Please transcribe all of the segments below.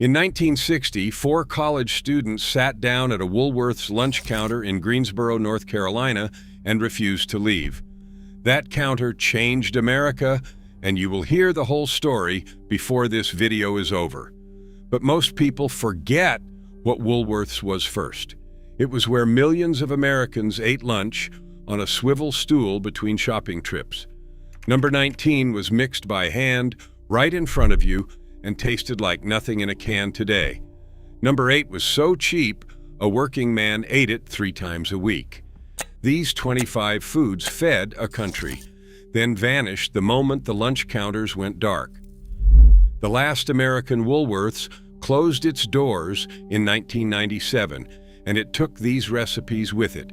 In 1960, 4 college students sat down at a Woolworth's lunch counter in Greensboro, North Carolina, and refused to leave. That counter changed America, and you will hear the whole story before this video is over. But most people forget what Woolworth's was first. It was where millions of Americans ate lunch on a swivel stool between shopping trips. Number 19 was mixed by hand, right in front of you, and tasted like nothing in a can today. Number 8 was so cheap, a working man ate it 3 times a week. These 25 foods fed a country, then vanished the moment the lunch counters went dark. The last American Woolworth's closed its doors in 1997, and it took these recipes with it.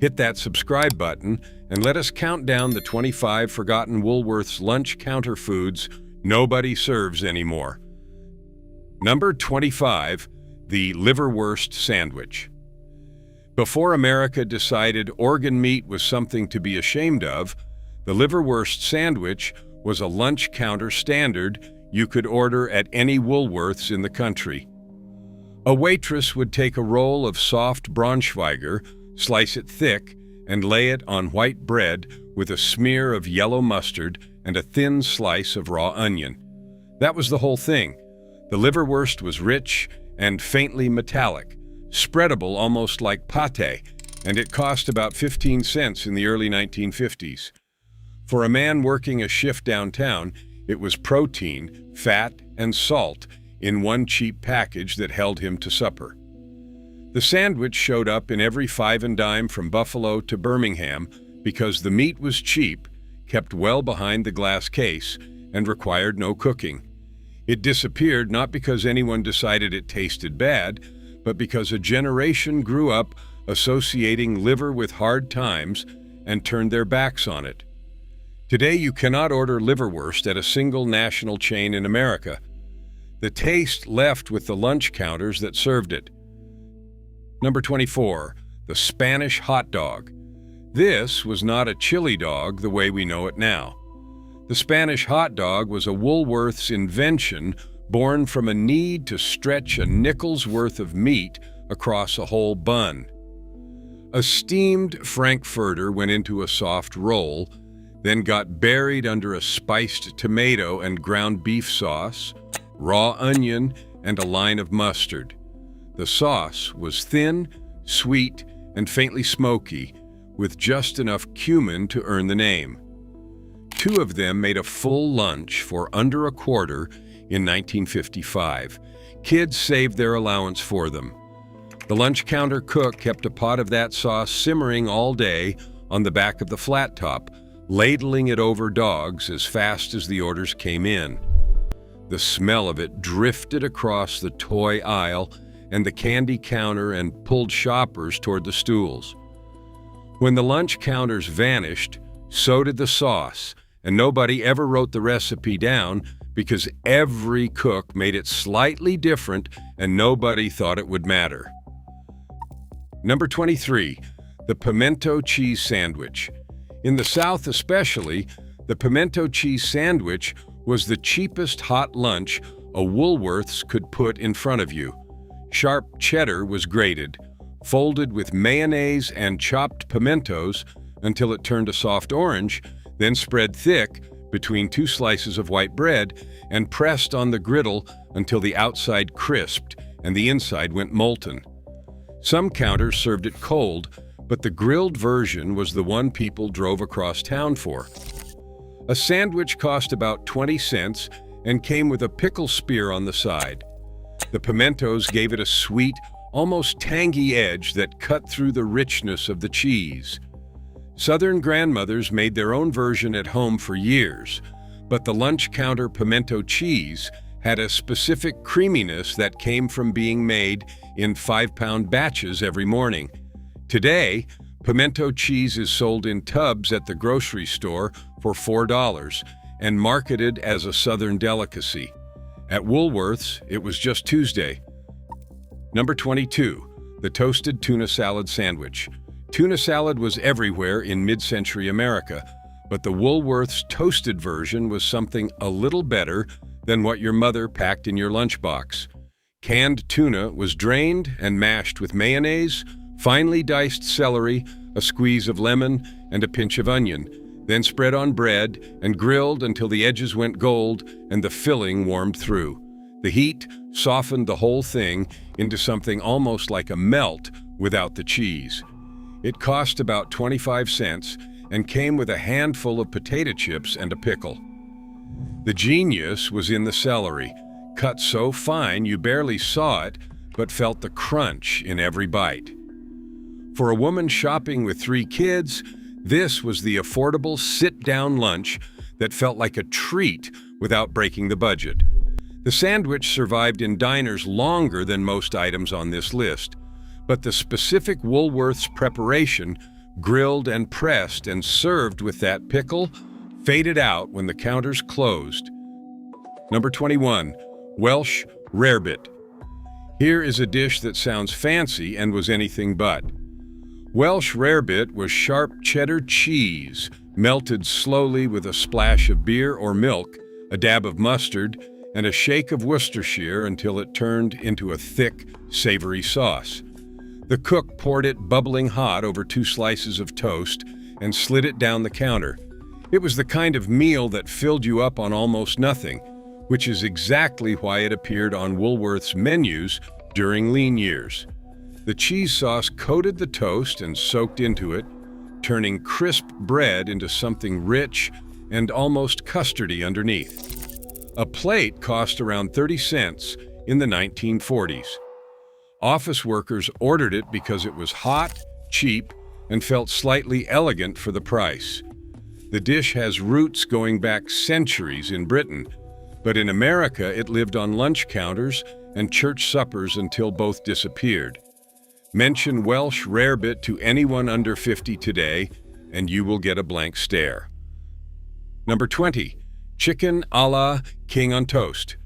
Hit that subscribe button and let us count down the 25 forgotten Woolworth's lunch counter foods nobody serves anymore. Number 25, the liverwurst sandwich. Before America decided organ meat was something to be ashamed of, the liverwurst sandwich was a lunch counter standard you could order at any Woolworth's in the country. A waitress would take a roll of soft Braunschweiger, slice it thick, and lay it on white bread with a smear of yellow mustard and a thin slice of raw onion. That was the whole thing. The liverwurst was rich and faintly metallic, spreadable almost like pâté, and it cost about 15 cents in the early 1950s. For a man working a shift downtown, it was protein, fat, and salt in one cheap package that held him to supper. The sandwich showed up in every 5 and dime from Buffalo to Birmingham because the meat was cheap, kept well behind the glass case, and required no cooking. It disappeared not because anyone decided it tasted bad, but because a generation grew up associating liver with hard times and turned their backs on it. Today you cannot order liverwurst at a single national chain in America. The taste left with the lunch counters that served it. Number 24, the Spanish hot dog. This was not a chili dog the way we know it now. The Spanish hot dog was a Woolworth's invention born from a need to stretch a nickel's worth of meat across a whole bun. A steamed frankfurter went into a soft roll, then got buried under a spiced tomato and ground beef sauce, raw onion, and a line of mustard. The sauce was thin, sweet, and faintly smoky, with just enough cumin to earn the name. 2 of them made a full lunch for under a quarter in 1955. Kids saved their allowance for them. The lunch counter cook kept a pot of that sauce simmering all day on the back of the flat top, ladling it over dogs as fast as the orders came in. The smell of it drifted across the toy aisle and the candy counter and pulled shoppers toward the stools. When the lunch counters vanished, so did the sauce, and nobody ever wrote the recipe down because every cook made it slightly different and nobody thought it would matter. Number 23, the pimento cheese sandwich. In the South especially, the pimento cheese sandwich was the cheapest hot lunch a Woolworth's could put in front of you. Sharp cheddar was grated, folded with mayonnaise and chopped pimentos until it turned a soft orange, then spread thick between 2 slices of white bread and pressed on the griddle until the outside crisped and the inside went molten. Some counters served it cold, but the grilled version was the one people drove across town for. A sandwich cost about 20 cents and came with a pickle spear on the side. The pimentos gave it a sweet, almost tangy edge that cut through the richness of the cheese. Southern grandmothers made their own version at home for years, but the lunch counter pimento cheese had a specific creaminess that came from being made in 5-pound batches every morning. Today, pimento cheese is sold in tubs at the grocery store for $4 and marketed as a Southern delicacy. At Woolworth's, it was just Tuesday. Number 22, the toasted tuna salad sandwich. Tuna salad was everywhere in mid-century America, but the Woolworth's toasted version was something a little better than what your mother packed in your lunchbox. Canned tuna was drained and mashed with mayonnaise, finely diced celery, a squeeze of lemon, and a pinch of onion, then spread on bread and grilled until the edges went gold and the filling warmed through. The heat softened the whole thing into something almost like a melt without the cheese. It cost about 25 cents and came with a handful of potato chips and a pickle. The genius was in the celery, cut so fine you barely saw it, but felt the crunch in every bite. For a woman shopping with 3 kids, this was the affordable sit-down lunch that felt like a treat without breaking the budget. The sandwich survived in diners longer than most items on this list, but the specific Woolworth's preparation, grilled and pressed and served with that pickle, faded out when the counters closed. Number 21, Welsh rarebit. Here is a dish that sounds fancy and was anything but. Welsh rarebit was sharp cheddar cheese, melted slowly with a splash of beer or milk, a dab of mustard, and a shake of Worcestershire until it turned into a thick, savory sauce. The cook poured it bubbling hot over 2 slices of toast and slid it down the counter. It was the kind of meal that filled you up on almost nothing, which is exactly why it appeared on Woolworth's menus during lean years. The cheese sauce coated the toast and soaked into it, turning crisp bread into something rich and almost custardy underneath. A plate cost around 30 cents in the 1940s. Office workers ordered it because it was hot, cheap, and felt slightly elegant for the price. The dish has roots going back centuries in Britain, but in America it lived on lunch counters and church suppers until both disappeared. Mention Welsh rarebit to anyone under 50 today, and you will get a blank stare. Number 20, chicken a la king on toast.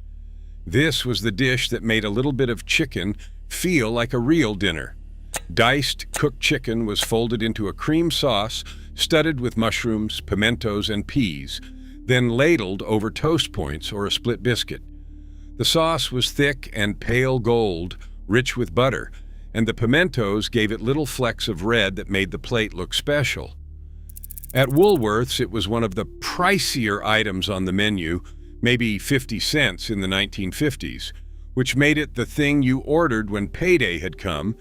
This was the dish that made a little bit of chicken feel like a real dinner. Diced cooked chicken was folded into a cream sauce studded with mushrooms, pimentos, and peas, then ladled over toast points or a split biscuit. The sauce was thick and pale gold, rich with butter, and the pimentos gave it little flecks of red that made the plate look special. At Woolworth's, it was one of the pricier items on the menu, maybe 50 cents in the 1950s, which made it the thing you ordered when payday had come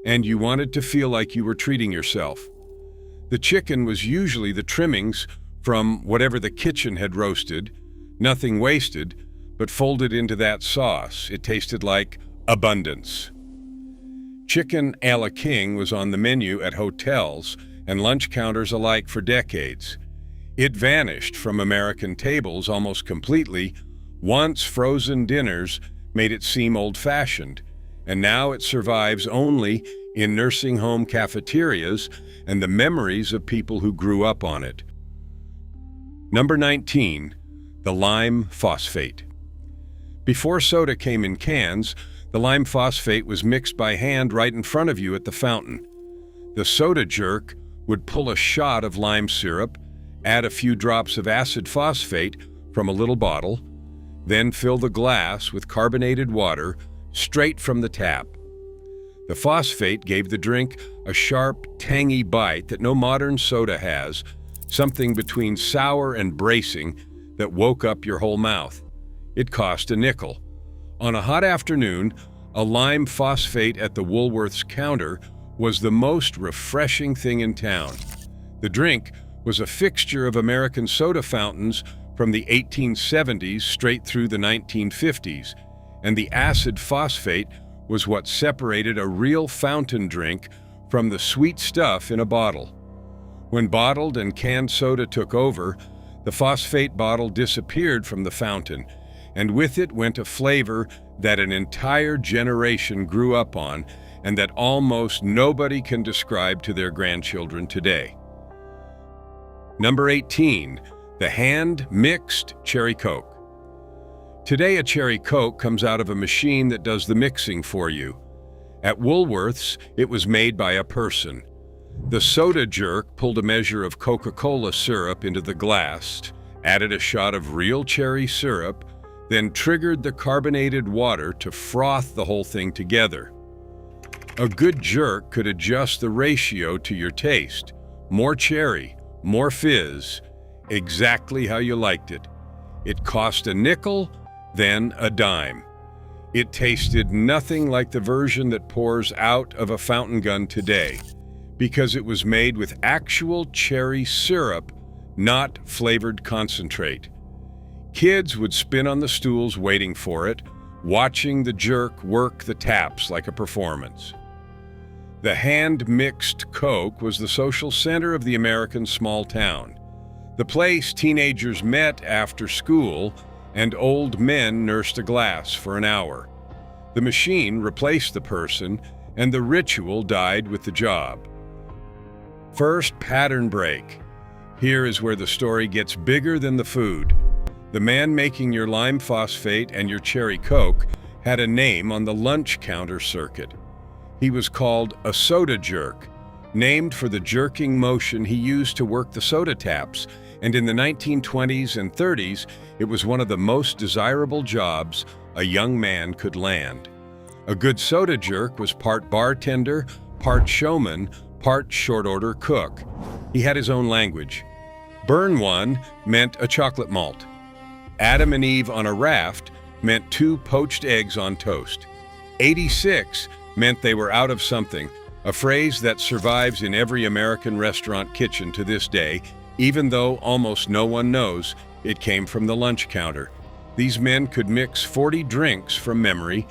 and you wanted to feel like you were treating yourself. The chicken was usually the trimmings from whatever the kitchen had roasted, nothing wasted, but folded into that sauce. It tasted like abundance. Chicken a la king was on the menu at hotels and lunch counters alike for decades. It vanished from American tables almost completely once frozen dinners made it seem old-fashioned, and now it survives only in nursing home cafeterias and the memories of people who grew up on it. Number 19, the lime phosphate. Before soda came in cans, the lime phosphate was mixed by hand right in front of you at the fountain. The soda jerk would pull a shot of lime syrup, add a few drops of acid phosphate from a little bottle, then fill the glass with carbonated water straight from the tap. The phosphate gave the drink a sharp, tangy bite that no modern soda has, something between sour and bracing that woke up your whole mouth. It cost a nickel. On a hot afternoon, a lime phosphate at the Woolworth's counter was the most refreshing thing in town. The drink was a fixture of American soda fountains from the 1870s straight through the 1950s, and the acid phosphate was what separated a real fountain drink from the sweet stuff in a bottle. When bottled and canned soda took over, the phosphate bottle disappeared from the fountain, and with it went a flavor that an entire generation grew up on and that almost nobody can describe to their grandchildren today. Number 18, the hand-mixed cherry Coke. Today, a cherry Coke comes out of a machine that does the mixing for you. At Woolworth's, it was made by a person. The soda jerk pulled a measure of Coca-Cola syrup into the glass, added a shot of real cherry syrup, then triggered the carbonated water to froth the whole thing together. A good jerk could adjust the ratio to your taste. More cherry, more fizz, exactly how you liked it. It cost a nickel, then a dime. It tasted nothing like the version that pours out of a fountain gun today, because it was made with actual cherry syrup, not flavored concentrate. Kids would spin on the stools waiting for it, watching the jerk work the taps like a performance. The hand-mixed Coke was the social center of the American small town, the place teenagers met after school and old men nursed a glass for an hour. The machine replaced the person, and the ritual died with the job. First pattern break. Here is where the story gets bigger than the food. The man making your lime phosphate and your cherry Coke had a name on the lunch counter circuit. He was called a soda jerk, named for the jerking motion he used to work the soda taps, and in the 1920s and 30s, it was one of the most desirable jobs a young man could land. A good soda jerk was part bartender, part showman, part short-order cook. He had his own language. Burn one meant a chocolate malt. Adam and Eve on a raft meant 2 poached eggs on toast. 86 meant they were out of something, a phrase that survives in every American restaurant kitchen to this day, even though almost no one knows it came from the lunch counter. These men could mix 40 drinks from memory,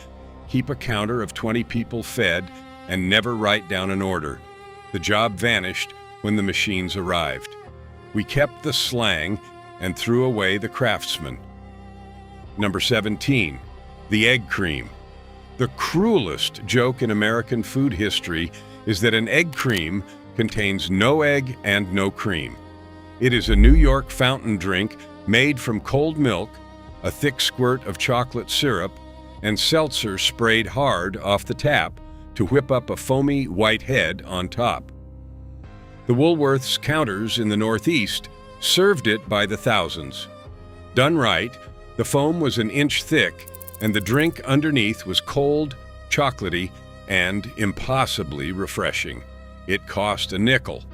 keep a counter of 20 people fed, and never write down an order. The job vanished when the machines arrived. We kept the slang and threw away the craftsman. Number 17, the egg cream. The cruelest joke in American food history is that an egg cream contains no egg and no cream. It is a New York fountain drink made from cold milk, a thick squirt of chocolate syrup, and seltzer sprayed hard off the tap to whip up a foamy white head on top. The Woolworth's counters in the Northeast served it by the thousands. Done right, the foam was an inch thick, and the drink underneath was cold, chocolatey, and impossibly refreshing. It cost a nickel.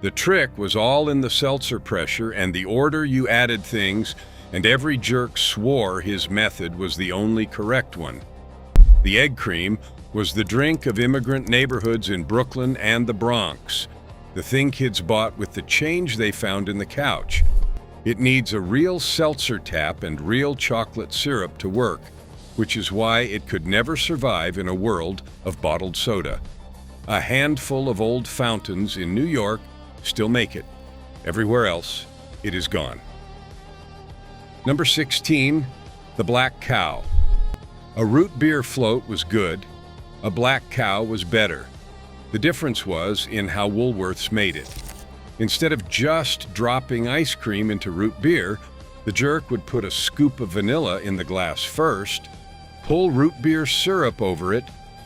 The trick was all in the seltzer pressure and the order you added things, and every jerk swore his method was the only correct one. The egg cream was the drink of immigrant neighborhoods in Brooklyn and the Bronx, the thing kids bought with the change they found in the couch. It needs a real seltzer tap and real chocolate syrup to work, which is why it could never survive in a world of bottled soda. A handful of old fountains in New York still make it. Everywhere else, it is gone. Number 16, the black cow. A root beer float was good. A black cow was better. The difference was in how Woolworths made it. Instead of just dropping ice cream into root beer, the jerk would put a scoop of vanilla in the glass first, pull root beer syrup over it,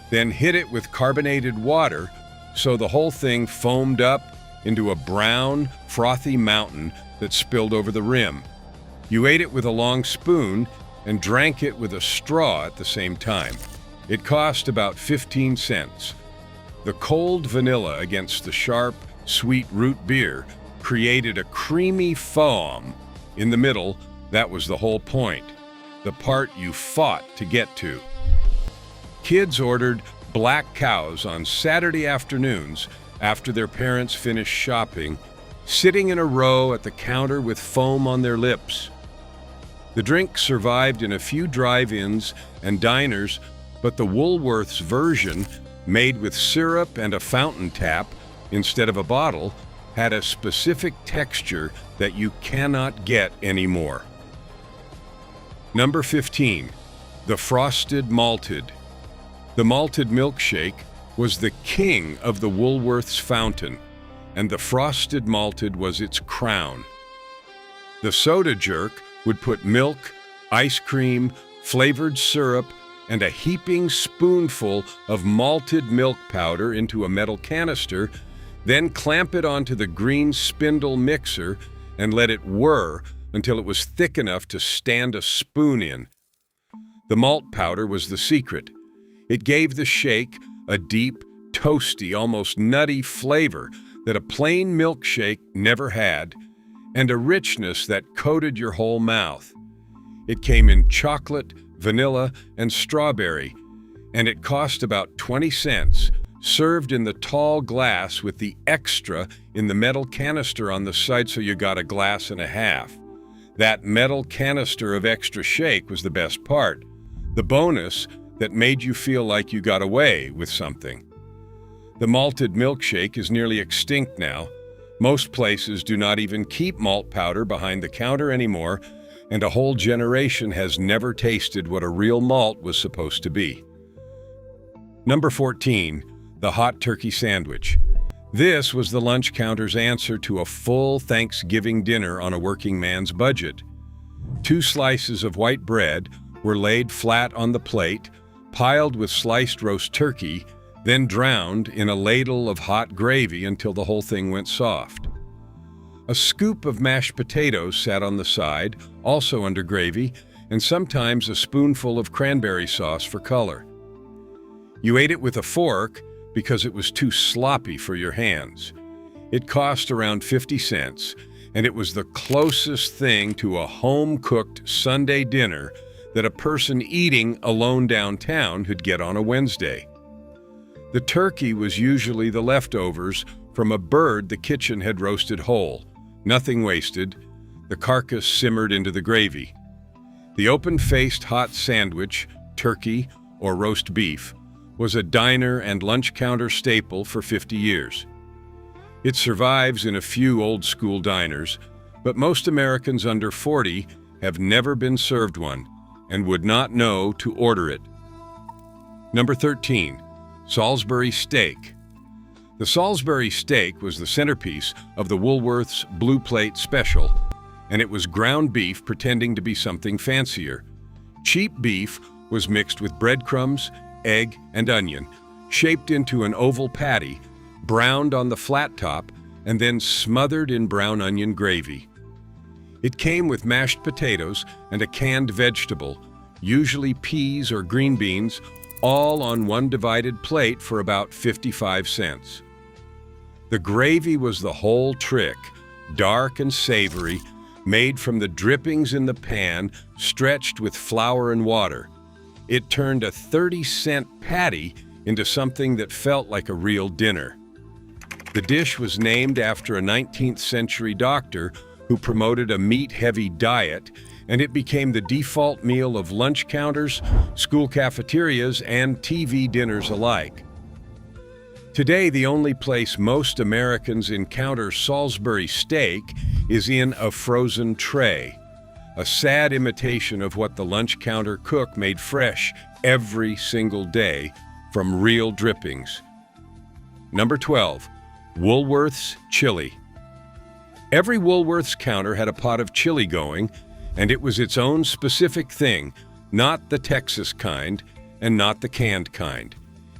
then hit it with carbonated water so the whole thing foamed up into a brown, frothy mountain that spilled over the rim. You ate it with a long spoon and drank it with a straw at the same time. It cost about 15 cents. The cold vanilla against the sharp, sweet root beer created a creamy foam. In the middle, that was the whole point, the part you fought to get to. Kids ordered black cows on Saturday afternoons after their parents finished shopping, sitting in a row at the counter with foam on their lips. The drink survived in a few drive-ins and diners, but the Woolworth's version, made with syrup and a fountain tap instead of a bottle, had a specific texture that you cannot get anymore. Number 15, the frosted malted. The malted milkshake was the king of the Woolworth's fountain, and the frosted malted was its crown. The soda jerk would put milk, ice cream, flavored syrup, and a heaping spoonful of malted milk powder into a metal canister, then clamp it onto the green spindle mixer and let it whir until it was thick enough to stand a spoon in. The malt powder was the secret. It gave the shake a deep, toasty, almost nutty flavor that a plain milkshake never had, and a richness that coated your whole mouth. It came in chocolate, vanilla, and strawberry, and it cost about 20 cents, served in the tall glass with the extra in the metal canister on the side, so you got a glass and a half. That metal canister of extra shake was the best part, the bonus that made you feel like you got away with something. The malted milkshake is nearly extinct now. Most places do not even keep malt powder behind the counter anymore, and a whole generation has never tasted what a real malt was supposed to be. Number 14, the hot turkey sandwich. This was the lunch counter's answer to a full Thanksgiving dinner on a working man's budget. 2 slices of white bread were laid flat on the plate, piled with sliced roast turkey, then drowned in a ladle of hot gravy until the whole thing went soft. A scoop of mashed potatoes sat on the side, also under gravy, and sometimes a spoonful of cranberry sauce for color. You ate it with a fork because it was too sloppy for your hands. It cost around 50 cents, and it was the closest thing to a home-cooked Sunday dinner that a person eating alone downtown could get on a Wednesday. The turkey was usually the leftovers from a bird the kitchen had roasted whole. Nothing wasted. The carcass simmered into the gravy. The open-faced hot sandwich, turkey or roast beef, was a diner and lunch counter staple for 50 years. It survives in a few old-school diners, but most Americans under 40 have never been served one and would not know to order it. Number 13, Salisbury steak. The Salisbury steak was the centerpiece of the Woolworth's Blue Plate Special, and it was ground beef pretending to be something fancier. Cheap beef was mixed with breadcrumbs, egg, and onion, shaped into an oval patty, browned on the flat top, and then smothered in brown onion gravy. It came with mashed potatoes and a canned vegetable, usually peas or green beans, all on one divided plate for about 55 cents. The gravy was the whole trick, dark and savory, made from the drippings in the pan, stretched with flour and water. It turned a 30-cent patty into something that felt like a real dinner. The dish was named after a 19th century doctor who promoted a meat-heavy diet, and it became the default meal of lunch counters, school cafeterias, and TV dinners alike. Today, the only place most Americans encounter Salisbury steak is in a frozen tray, a sad imitation of what the lunch counter cook made fresh every single day from real drippings. Number 12, Woolworth's chili. Every Woolworth's counter had a pot of chili going, and it was its own specific thing, not the Texas kind and not the canned kind.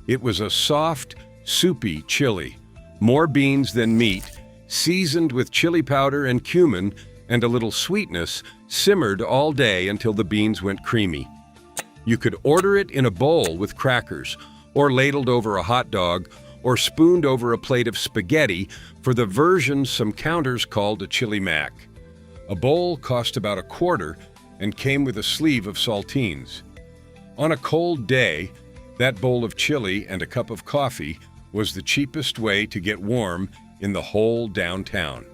It was a soft, soupy chili, more beans than meat, seasoned with chili powder and cumin and a little sweetness, simmered all day until the beans went creamy. You could order it in a bowl with crackers, or ladled over a hot dog, or spooned over a plate of spaghetti for the version some counters called a chili mac. A bowl cost about $1 and came with a sleeve of saltines. On a cold day, that bowl of chili and a cup of coffee was the cheapest way to get warm in the whole downtown.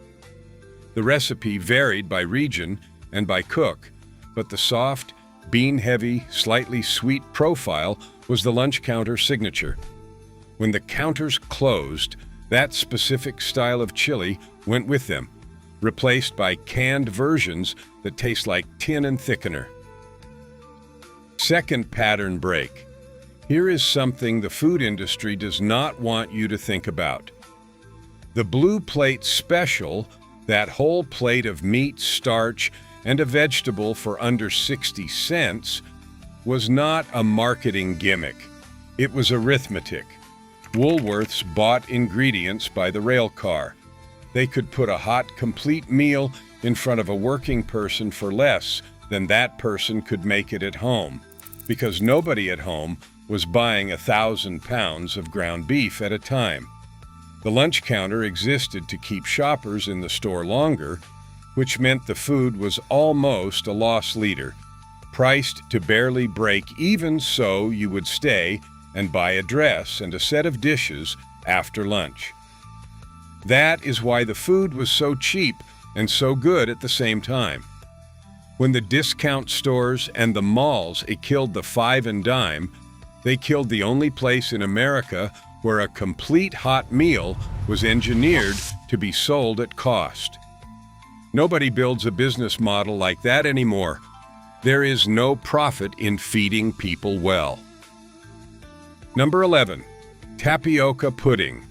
The recipe varied by region and by cook, but the soft, bean-heavy, slightly sweet profile was the lunch counter signature. When the counters closed, that specific style of chili went with them, replaced by canned versions that taste like tin and thickener. Second pattern break. Here is something the food industry does not want you to think about. The Blue Plate Special, that whole plate of meat, starch, and a vegetable for under 60 cents, was not a marketing gimmick. It was arithmetic. Woolworths bought ingredients by the rail car. They could put a hot, complete meal in front of a working person for less than that person could make it at home. because nobody at home was buying 1,000 pounds of ground beef at a time. The lunch counter existed to keep shoppers in the store longer, which meant the food was almost a loss leader, priced to barely break even so you would stay and buy a dress and a set of dishes after lunch. That is why the food was so cheap and so good at the same time. When the discount stores and the malls killed the five and dime, they killed the only place in America where a complete hot meal was engineered to be sold at cost. Nobody builds a business model like that anymore. There is no profit in feeding people well. Number 11, tapioca pudding.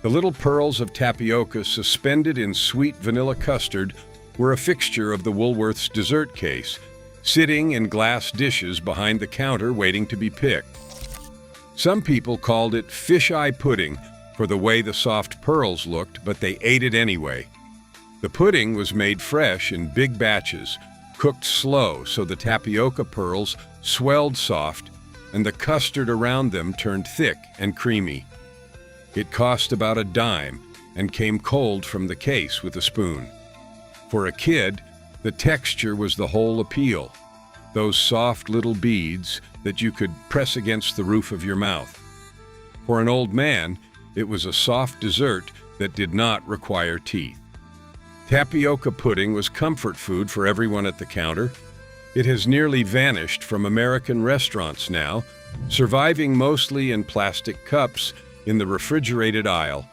The little pearls of tapioca suspended in sweet vanilla custard were a fixture of the Woolworth's dessert case, sitting in glass dishes behind the counter waiting to be picked. Some people called it fish-eye pudding for the way the soft pearls looked, but they ate it anyway. The pudding was made fresh in big batches, cooked slow so the tapioca pearls swelled soft and the custard around them turned thick and creamy. It cost about a dime and came cold from the case with a spoon. For a kid, the texture was the whole appeal, those soft little beads that you could press against the roof of your mouth. For an old man, it was a soft dessert that did not require teeth. Tapioca pudding was comfort food for everyone at the counter. It has nearly vanished from American restaurants now, surviving mostly in plastic cups in the refrigerated aisle,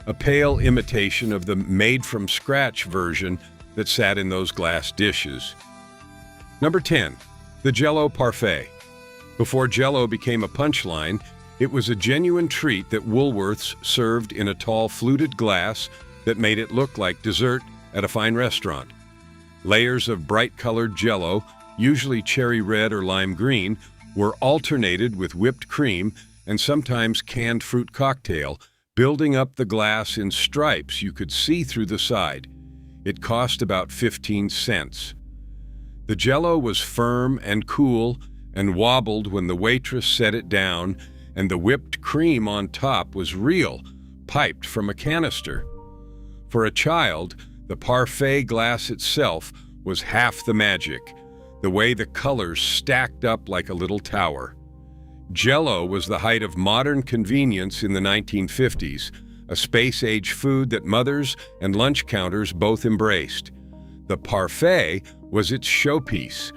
a pale imitation of the made-from-scratch version that sat in those glass dishes. Number 10, the Jell-O Parfait. Before Jell-O became a punchline, it was a genuine treat that Woolworth's served in a tall fluted glass that made it look like dessert at a fine restaurant. Layers of bright-colored Jell-O, usually cherry red or lime green, were alternated with whipped cream and sometimes canned fruit cocktail, building up the glass in stripes you could see through the side. It cost about 15 cents. The Jell-O was firm and cool and wobbled when the waitress set it down, and the whipped cream on top was real, piped from a canister. For a child, the parfait glass itself was half the magic, the way the colors stacked up like a little tower. Jell-O was the height of modern convenience in the 1950s, a space-age food that mothers and lunch counters both embraced. The parfait was its showpiece.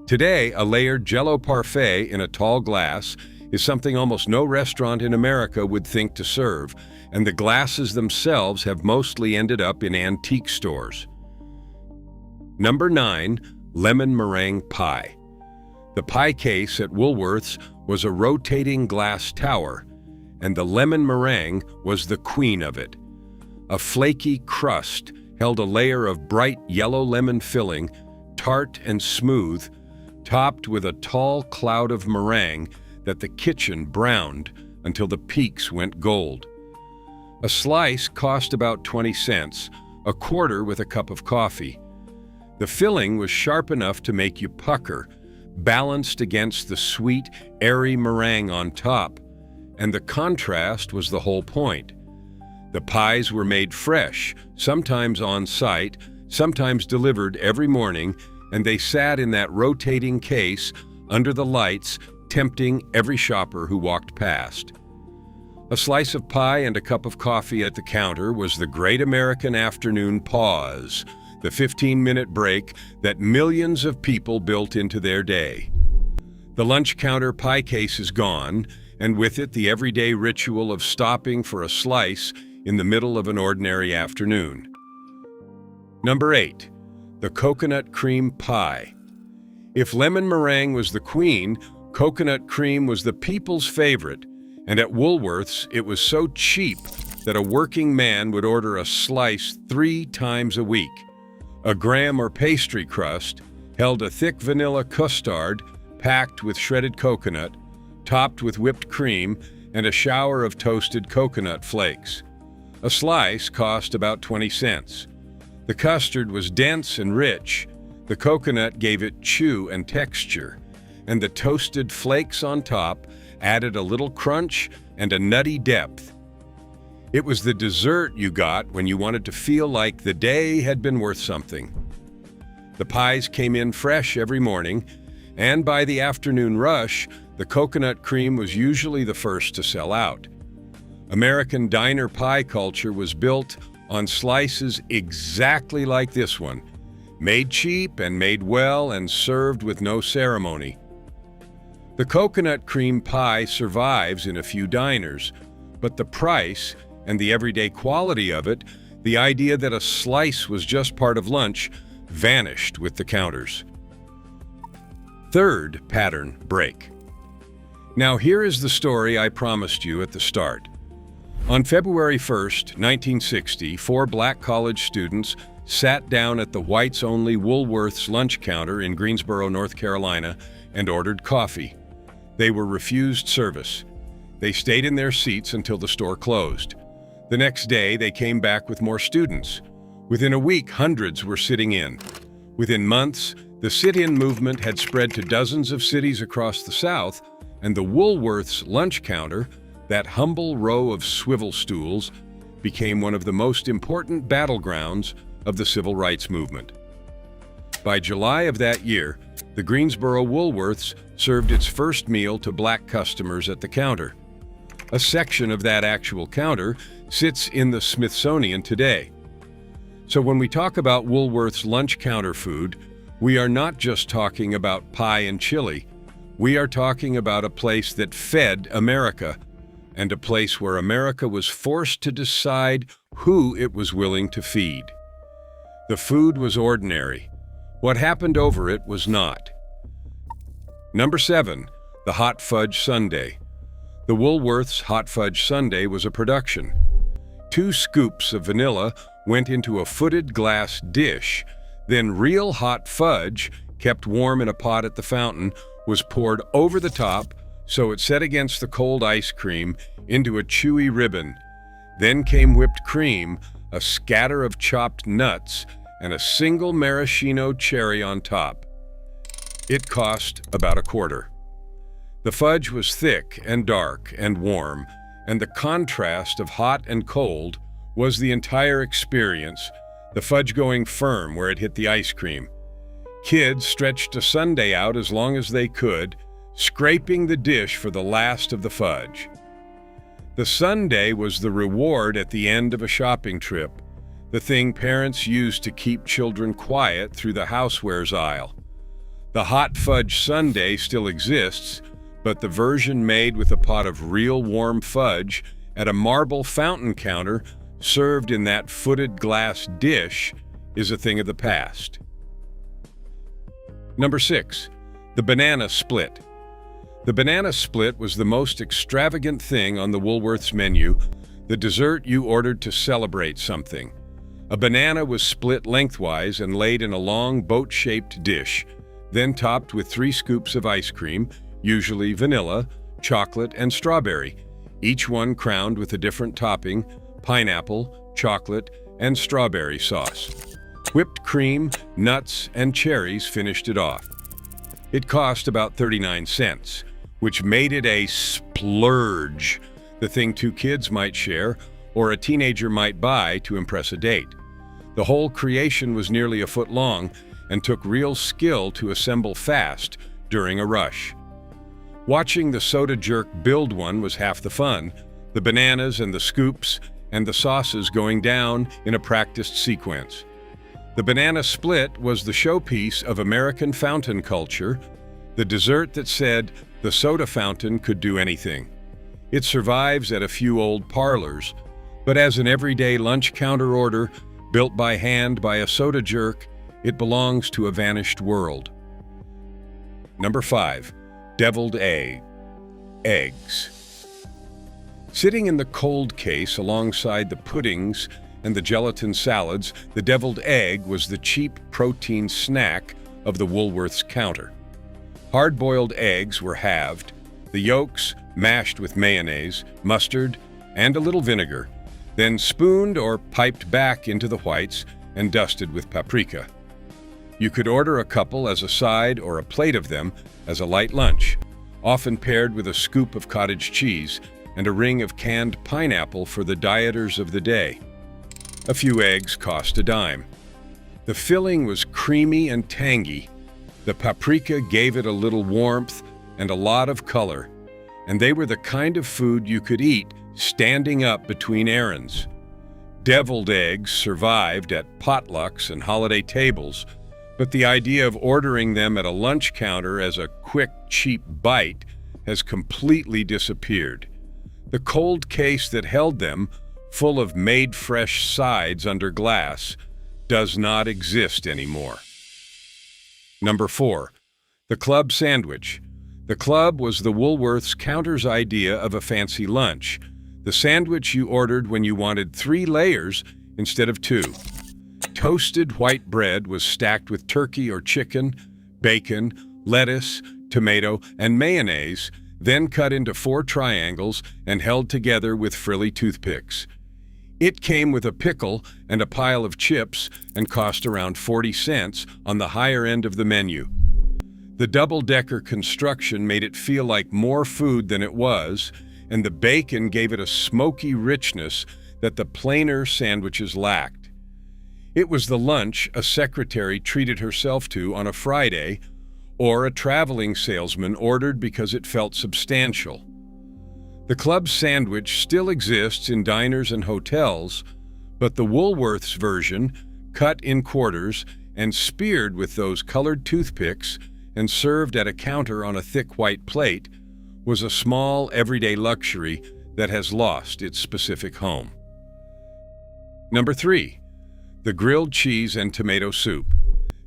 Today, a layered Jell-O parfait in a tall glass is something almost no restaurant in America would think to serve, and the glasses themselves have mostly ended up in antique stores. Number 9, lemon meringue pie. The pie case at Woolworth's was a rotating glass tower, and the lemon meringue was the queen of it. A flaky crust held a layer of bright yellow lemon filling, tart and smooth, topped with a tall cloud of meringue that the kitchen browned until the peaks went gold. A slice cost about 20 cents, a quarter with a cup of coffee. The filling was sharp enough to make you pucker, balanced against the sweet, airy meringue on top, and the contrast was the whole point. The pies were made fresh, sometimes on site, sometimes delivered every morning, and they sat in that rotating case under the lights, tempting every shopper who walked past. A slice of pie and a cup of coffee at the counter was the great American afternoon pause, the 15-minute break that millions of people built into their day. The lunch counter pie case is gone, and with it the everyday ritual of stopping for a slice in the middle of an ordinary afternoon. Number 8, the coconut cream pie. If lemon meringue was the queen, coconut cream was the people's favorite, and at Woolworth's it was so cheap that a working man would order a slice 3 times a week. A graham or pastry crust held a thick vanilla custard packed with shredded coconut, topped with whipped cream, and a shower of toasted coconut flakes. A slice cost about 20 cents. The custard was dense and rich. The coconut gave it chew and texture, and the toasted flakes on top added a little crunch and a nutty depth. It was the dessert you got when you wanted to feel like the day had been worth something. The pies came in fresh every morning, and by the afternoon rush, the coconut cream was usually the first to sell out. American diner pie culture was built on slices exactly like this one, made cheap and made well and served with no ceremony. The coconut cream pie survives in a few diners, but the price and the everyday quality of it, the idea that a slice was just part of lunch, vanished with the counters. Third pattern break. Now here is the story I promised you at the start. On February 1st, 1960, 4 black college students sat down at the whites-only Woolworth's lunch counter in Greensboro, North Carolina, and ordered coffee. They were refused service. They stayed in their seats until the store closed. The next day, they came back with more students. Within a week, hundreds were sitting in. Within months, the sit-in movement had spread to dozens of cities across the South, and the Woolworth's lunch counter, that humble row of swivel stools, became one of the most important battlegrounds of the civil rights movement. By July of that year, the Greensboro Woolworths served its first meal to black customers at the counter. A section of that actual counter sits in the Smithsonian today. So when we talk about Woolworth's lunch counter food, we are not just talking about pie and chili. We are talking about a place that fed America, and a place where America was forced to decide who it was willing to feed. The food was ordinary. What happened over it was not. Number 7, the hot fudge sundae. The Woolworth's hot fudge sundae was a production. 2 scoops of vanilla went into a footed glass dish, then real hot fudge, kept warm in a pot at the fountain, was poured over the top so it set against the cold ice cream into a chewy ribbon. Then came whipped cream, a scatter of chopped nuts, and a single maraschino cherry on top. It cost about $0.25. The fudge was thick and dark and warm, and the contrast of hot and cold was the entire experience, the fudge going firm where it hit the ice cream. Kids stretched a sundae out as long as they could, scraping the dish for the last of the fudge. The sundae was the reward at the end of a shopping trip, the thing parents used to keep children quiet through the housewares aisle. The hot fudge sundae still exists, but the version made with a pot of real warm fudge at a marble fountain counter served in that footed glass dish is a thing of the past. Number 6, the banana split. The banana split was the most extravagant thing on the Woolworth's menu, the dessert you ordered to celebrate something. A banana was split lengthwise and laid in a long boat-shaped dish, then topped with 3 scoops of ice cream, usually vanilla, chocolate, and strawberry, each one crowned with a different topping: pineapple, chocolate, and strawberry sauce. Whipped cream, nuts, and cherries finished it off. It cost about 39 cents, which made it a splurge, the thing 2 kids might share or a teenager might buy to impress a date. The whole creation was nearly a foot long and took real skill to assemble fast during a rush. Watching the soda jerk build one was half the fun, the bananas and the scoops and the sauces going down in a practiced sequence. The banana split was the showpiece of American fountain culture, the dessert that said the soda fountain could do anything. It survives at a few old parlors, but as an everyday lunch counter order, built by hand by a soda jerk, it belongs to a vanished world. Number 5, deviled eggs. Sitting in the cold case alongside the puddings and the gelatin salads, the deviled egg was the cheap protein snack of the Woolworth's counter. Hard-boiled eggs were halved, the yolks mashed with mayonnaise, mustard, and a little vinegar, then spooned or piped back into the whites and dusted with paprika. You could order a couple as a side or a plate of them as a light lunch, often paired with a scoop of cottage cheese and a ring of canned pineapple for the dieters of the day. A few eggs cost a dime. The filling was creamy and tangy. The paprika gave it a little warmth and a lot of color, and they were the kind of food you could eat standing up between errands. Deviled eggs survived at potlucks and holiday tables, but the idea of ordering them at a lunch counter as a quick, cheap bite has completely disappeared. The cold case that held them, full of made-fresh sides under glass, does not exist anymore. Number 4. The club sandwich. The club was the Woolworth's counter's idea of a fancy lunch, the sandwich you ordered when you wanted 3 layers instead of 2. Toasted white bread was stacked with turkey or chicken, bacon, lettuce, tomato, and mayonnaise, then cut into 4 triangles and held together with frilly toothpicks. It came with a pickle and a pile of chips and cost around 40 cents on the higher end of the menu. The double-decker construction made it feel like more food than it was, and the bacon gave it a smoky richness that the plainer sandwiches lacked. It was the lunch a secretary treated herself to on a Friday, or a traveling salesman ordered because it felt substantial. The club sandwich still exists in diners and hotels, but the Woolworth's version, cut in quarters and speared with those colored toothpicks and served at a counter on a thick white plate, was a small, everyday luxury that has lost its specific home. Number 3. The grilled cheese and tomato soup.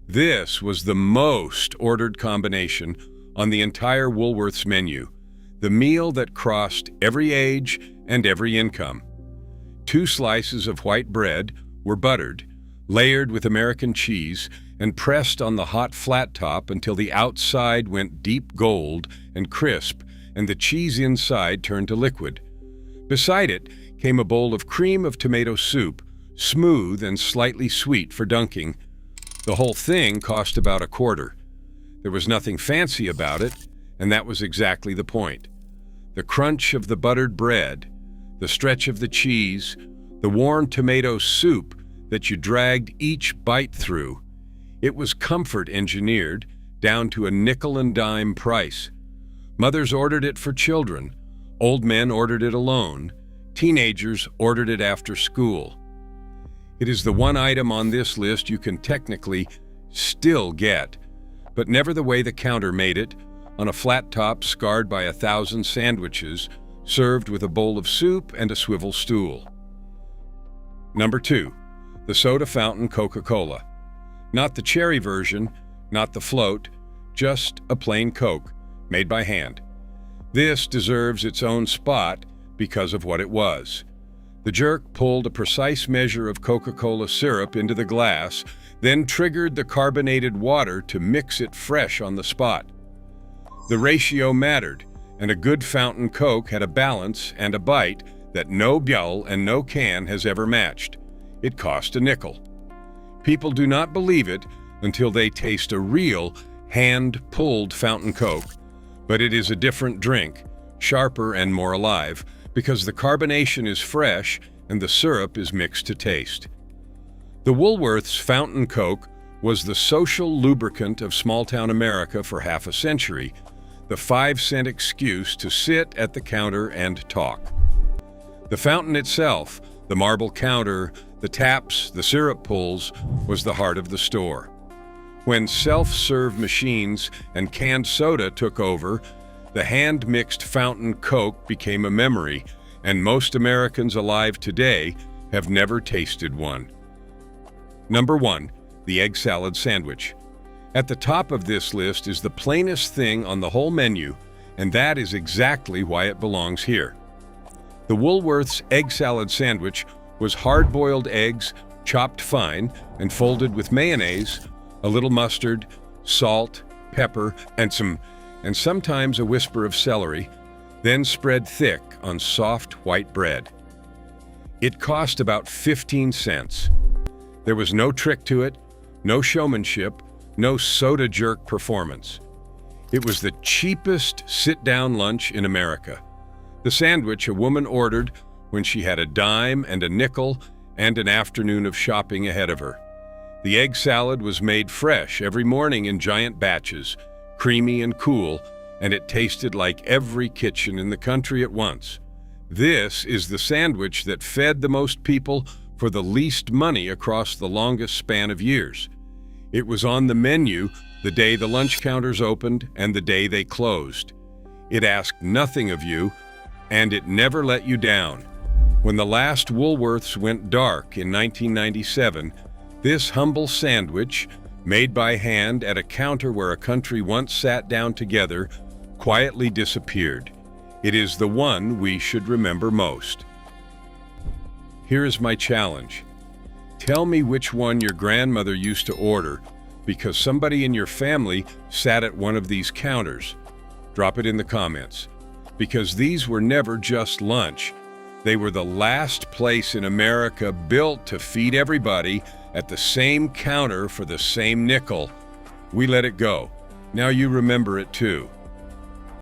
This was the most ordered combination on the entire Woolworth's menu, the meal that crossed every age and every income. 2 slices of white bread were buttered, layered with American cheese, and pressed on the hot flat top until the outside went deep gold and crisp and the cheese inside turned to liquid. Beside it came a bowl of cream of tomato soup, smooth and slightly sweet for dunking. The whole thing cost about a quarter. There was nothing fancy about it, and that was exactly the point. The crunch of the buttered bread, the stretch of the cheese, the warm tomato soup that you dragged each bite through. It was comfort engineered down to a nickel and dime price. Mothers ordered it for children, old men ordered it alone, teenagers ordered it after school. It is the one item on this list you can technically still get, but never the way the counter made it, on a flat top scarred by 1,000 sandwiches, served with a bowl of soup and a swivel stool. Number 2. The soda fountain Coca-Cola. Not the cherry version, not the float, just a plain Coke, made by hand. This deserves its own spot because of what it was. The jerk pulled a precise measure of Coca-Cola syrup into the glass, then triggered the carbonated water to mix it fresh on the spot. The ratio mattered, and a good fountain Coke had a balance and a bite that no bottle and no can has ever matched. It cost a nickel. People do not believe it until they taste a real, hand-pulled fountain Coke, but it is a different drink, sharper and more alive, because the carbonation is fresh and the syrup is mixed to taste. The Woolworth's fountain Coke was the social lubricant of small-town America for half a century, the 5-cent excuse to sit at the counter and talk. The fountain itself, the marble counter, the taps, the syrup pulls, was the heart of the store. When self-serve machines and canned soda took over, the hand-mixed fountain Coke became a memory, and most Americans alive today have never tasted one. Number 1. The egg salad sandwich. At the top of this list is the plainest thing on the whole menu, and that is exactly why it belongs here. The Woolworth's egg salad sandwich was hard-boiled eggs, chopped fine, and folded with mayonnaise, a little mustard, salt, pepper, and sometimes a whisper of celery, then spread thick on soft white bread. It cost about 15 cents. There was no trick to it, no showmanship, No soda jerk performance. It was the cheapest sit-down lunch in America. The sandwich a woman ordered when she had a dime and a nickel and an afternoon of shopping ahead of her. The egg salad was made fresh every morning in giant batches, creamy and cool, and it tasted like every kitchen in the country at once. This is the sandwich that fed the most people for the least money across the longest span of years. It was on the menu the day the lunch counters opened and the day they closed. It asked nothing of you, and it never let you down. When the last Woolworths went dark in 1997, this humble sandwich, made by hand at a counter where a country once sat down together, quietly disappeared. It is the one we should remember most. Here is my challenge. Tell me which one your grandmother used to order because somebody in your family sat at one of these counters. Drop it in the comments. Because these were never just lunch. They were the last place in America built to feed everybody at the same counter for the same nickel. We let it go. Now you remember it too.